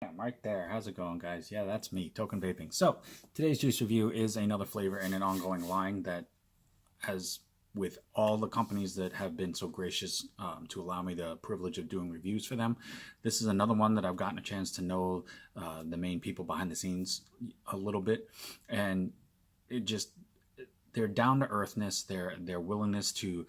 I'm right there. How's it going, guys? Yeah, that's me, Token Vaping. So, today's juice review is another flavor in an ongoing line that has, with all the companies that have been so gracious to allow me the privilege of doing reviews for them. This is another one that I've gotten a chance to know the main people behind the scenes a little bit. And it just, their down to earthness, their willingness to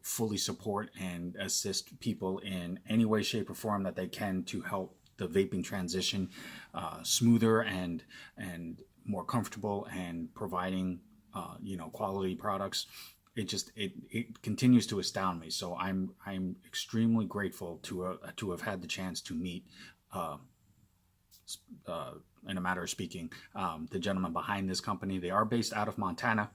fully support and assist people in any way, shape, or form that they can to help the vaping transition smoother and more comfortable, and providing quality products. It continues to astound me. So I'm extremely grateful to have had the chance to meet. In a matter of speaking, the gentleman behind this company. They are based out of Montana,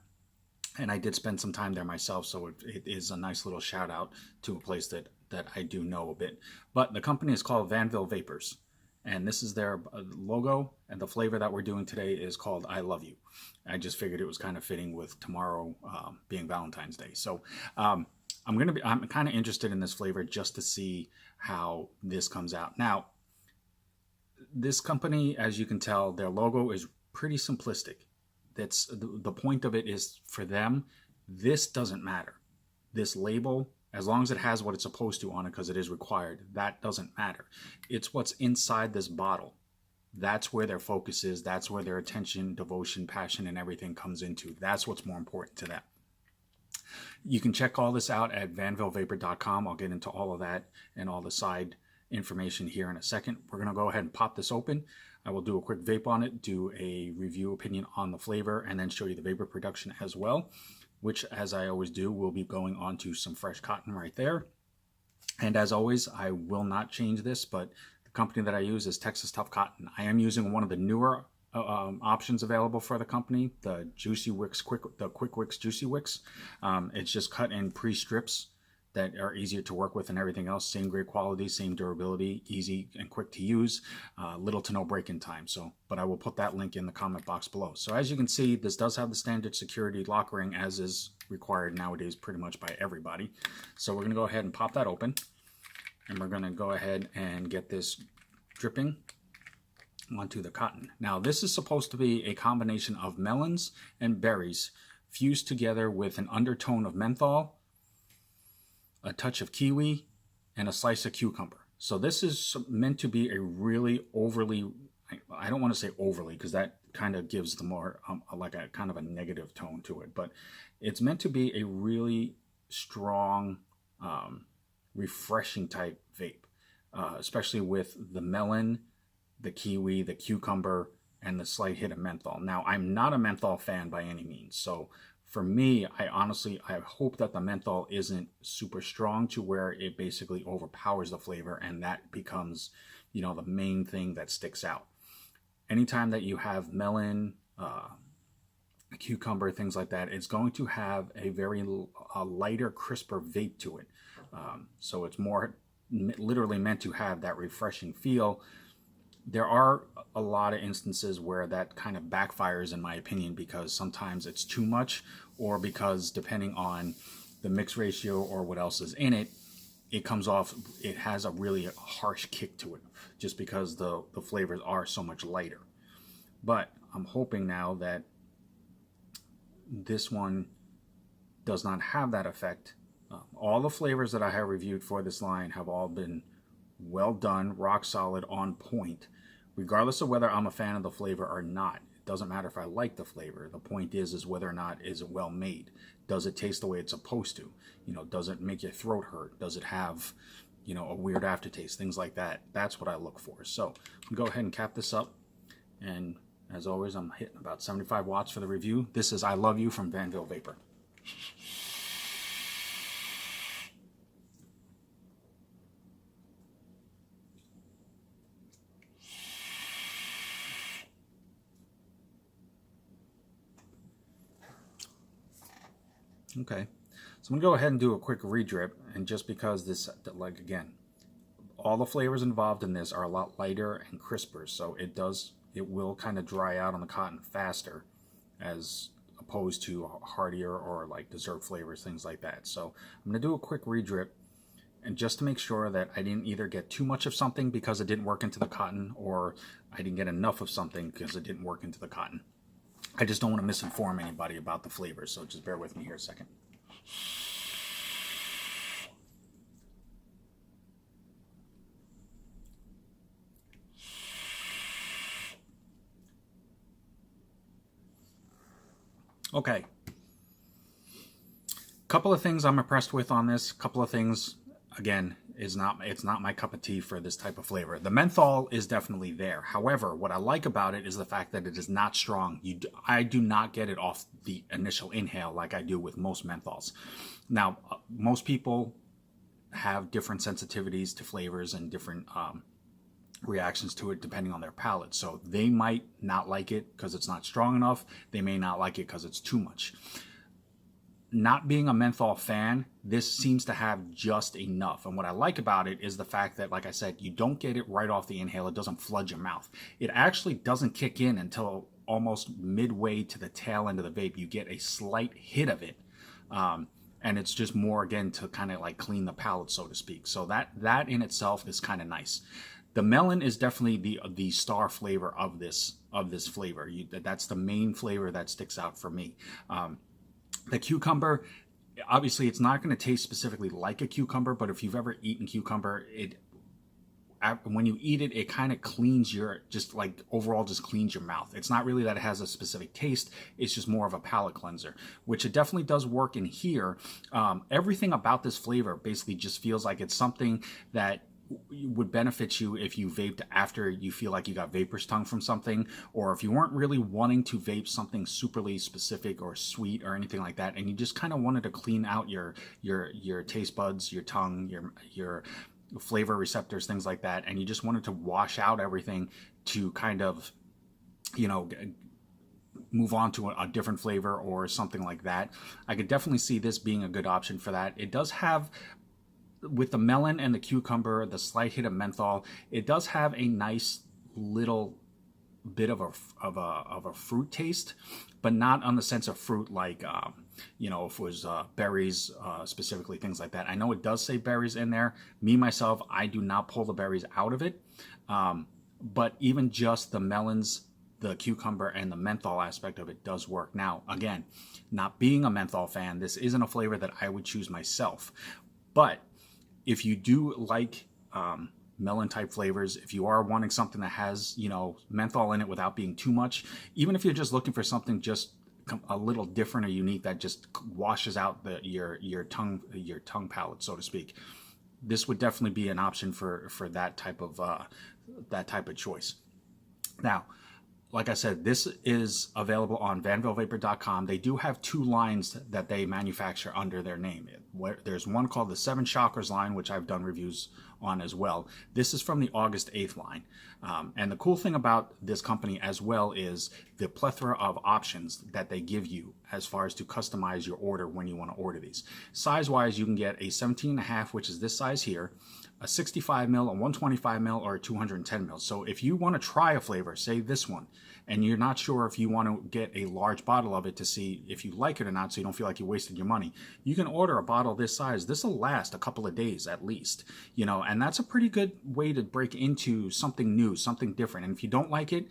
and I did spend some time there myself, so it is a nice little shout out to a place that I do know a bit. But the company is called VanVal Vapors, and this is their logo, and the flavor that we're doing today is called I Love You. I just figured it was kind of fitting with tomorrow being Valentine's Day. So I'm kind of interested in this flavor just to see how this comes out. Now, this company, as you can tell, their logo is pretty simplistic. That's the point of it is, for them, this doesn't matter. This label, as long as it has what it's supposed to on it, because it is required, that doesn't matter. It's what's inside this bottle. That's where their focus is. That's where their attention, devotion, passion, and everything comes into. That's what's more important to them. You can check all this out at vanvalvapor.com. I'll get into all of that and all the side information here in a second. We're going to go ahead and pop this open. I will do a quick vape on it, do a review opinion on the flavor, and then show you the vapor production as well, which, as I always do, will be going on to some fresh cotton right there. And as always, I will not change this, but the company that I use is Texas Tough Cotton. I am using one of the newer options available for the company, the Juicy Wicks, Quick Wicks Juicy Wicks. It's just cut in pre-strips that are easier to work with and everything else. Same great quality, same durability, easy and quick to use, little to no break-in time. So, but I will put that link in the comment box below. So as you can see, this does have the standard security lock ring, as is required nowadays pretty much by everybody. So we're gonna go ahead and pop that open, and we're gonna go ahead and get this dripping onto the cotton. Now, this is supposed to be a combination of melons and berries fused together with an undertone of menthol, a touch of kiwi, and a slice of cucumber. So this is meant to be a really overly, I don't want to say overly, because that kind of gives the more like a kind of a negative tone to it, but it's meant to be a really strong, refreshing type vape, especially with the melon, the kiwi, the cucumber, and the slight hit of menthol. Now, I'm not a menthol fan by any means, so for me, I hope that the menthol isn't super strong to where it basically overpowers the flavor, and that becomes, the main thing that sticks out. Anytime that you have melon, cucumber, things like that, it's going to have a very lighter, crisper vape to it. So it's more literally meant to have that refreshing feel. There are a lot of instances where that kind of backfires, in my opinion, because sometimes it's too much, or because depending on the mix ratio or what else is in it, it comes off, it has a really harsh kick to it, just because the flavors are so much lighter. But I'm hoping now that this one does not have that effect. All the flavors that I have reviewed for this line have all been well done, rock solid, on point, regardless of whether I'm a fan of the flavor or not. It doesn't matter if I like the flavor. The point is whether or not is it well made. Does it taste the way it's supposed to? Does it make your throat hurt? Does it have, a weird aftertaste? Things like that. That's what I look for. So I'll go ahead and cap this up. And as always, I'm hitting about 75 watts for the review. This is I Love You from VanVal Vapor. Okay, so I'm gonna go ahead and do a quick redrip, and just because this, like, again, all the flavors involved in this are a lot lighter and crisper, so it will kind of dry out on the cotton faster, as opposed to heartier or like dessert flavors, things like that. So I'm gonna do a quick redrip, and just to make sure that I didn't either get too much of something because it didn't work into the cotton, or I didn't get enough of something because it didn't work into the cotton. I just don't want to misinform anybody about the flavors, so just bear with me here a second. Okay. Couple of things I'm impressed with on this. Couple of things, again, it's not my cup of tea for this type of flavor. The menthol is definitely there. However, what I like about it is the fact that it is not strong. I do not get it off the initial inhale like I do with most menthols. Now, most people have different sensitivities to flavors and different reactions to it depending on their palate. So they might not like it because it's not strong enough. They may not like it because it's too much. Not being a menthol fan, this seems to have just enough. And what I like about it is the fact that, like I said, you don't get it right off the inhale. It doesn't flood your mouth. It actually doesn't kick in until almost midway to the tail end of the vape. You get a slight hit of it. And it's just more, again, to kind of like clean the palate, so to speak. So that in itself is kind of nice. The melon is definitely the star flavor of this flavor. That's the main flavor that sticks out for me. The cucumber, obviously, it's not going to taste specifically like a cucumber, but if you've ever eaten cucumber, when you eat it, it kind of cleans overall just cleans your mouth. It's not really that it has a specific taste. It's just more of a palate cleanser, which it definitely does work in here. Everything about this flavor basically just feels like it's something that would benefit you if you vaped after you feel like you got vapor's tongue from something, or if you weren't really wanting to vape something superly specific or sweet or anything like that, and you just kind of wanted to clean out your taste buds, your tongue, your flavor receptors, things like that, and you just wanted to wash out everything to kind of, move on to a different flavor or something like that. I could definitely see this being a good option for that. It does have, with the melon and the cucumber, the slight hit of menthol, it does have a nice little bit of a fruit taste, but not on the sense of fruit like if it was berries, specifically, things like that. I know it does say berries in there. Me myself, I do not pull the berries out of it, but even just the melons, the cucumber, and the menthol aspect of it does work. Now, again, not being a menthol fan, this isn't a flavor that I would choose myself, but if you do like melon type flavors, if you are wanting something that has, menthol in it without being too much, even if you're just looking for something just a little different or unique that just washes out your tongue palate, so to speak, this would definitely be an option for that type of choice. Now, like I said, this is available on VanValVapor.com. They do have two lines that they manufacture under their name. There's one called the 7 Chakras line, which I've done reviews on as well. This is from the August 8th line. And the cool thing about this company as well is the plethora of options that they give you as far as to customize your order when you want to order these. Size-wise, you can get a 17.5, which is this size here, a 65 mil, a 125 mil, or a 210 mil. So if you want to try a flavor, say this one, and you're not sure if you want to get a large bottle of it to see if you like it or not, so you don't feel like you wasted your money, you can order a bottle this size. This will last a couple of days at least, and that's a pretty good way to break into something new, something different. And if you don't like it,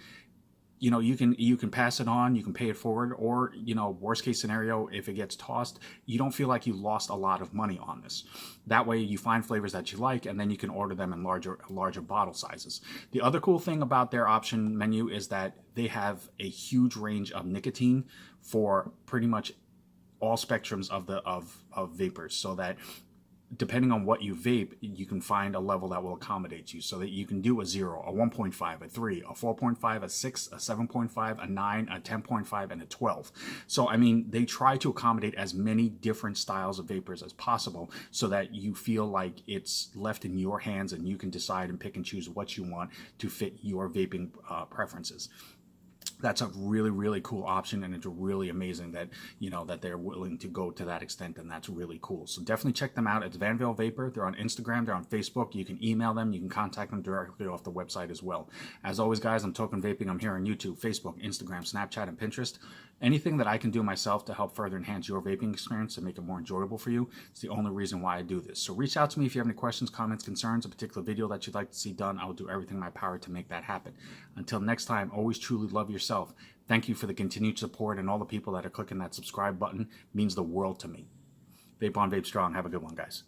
you can pass it on, you can pay it forward, or, worst case scenario, if it gets tossed, you don't feel like you lost a lot of money on this. That way you find flavors that you like, and then you can order them in larger bottle sizes. The other cool thing about their option menu is that they have a huge range of nicotine for pretty much all spectrums of vapors, so that depending on what you vape, you can find a level that will accommodate you, so that you can do a 0, a 1.5, a 3, a 4.5, a 6, a 7.5, a 9, a 10.5, and a 12. So, they try to accommodate as many different styles of vapors as possible, so that you feel like it's left in your hands and you can decide and pick and choose what you want to fit your vaping preferences. that's a really, really cool option, and it's really amazing that, you know, that they're willing to go to that extent, and that's really cool. So definitely check them out. It's VanVal Vapor. They're on Instagram, they're on Facebook. You can email them, you can contact them directly off the website as well. As always, guys, I'm Token Vaping. I'm here on YouTube, Facebook, Instagram, Snapchat, and Pinterest. Anything that I can do myself to help further enhance your vaping experience and make it more enjoyable for you, it's the only reason why I do this. So reach out to me if you have any questions, comments, concerns, a particular video that you'd like to see done. I will do everything in my power to make that happen. Until next time, always truly love yourself. Thank you for the continued support, and all the people that are clicking that subscribe button means the world to me. Vape on, vape strong. Have a good one, guys.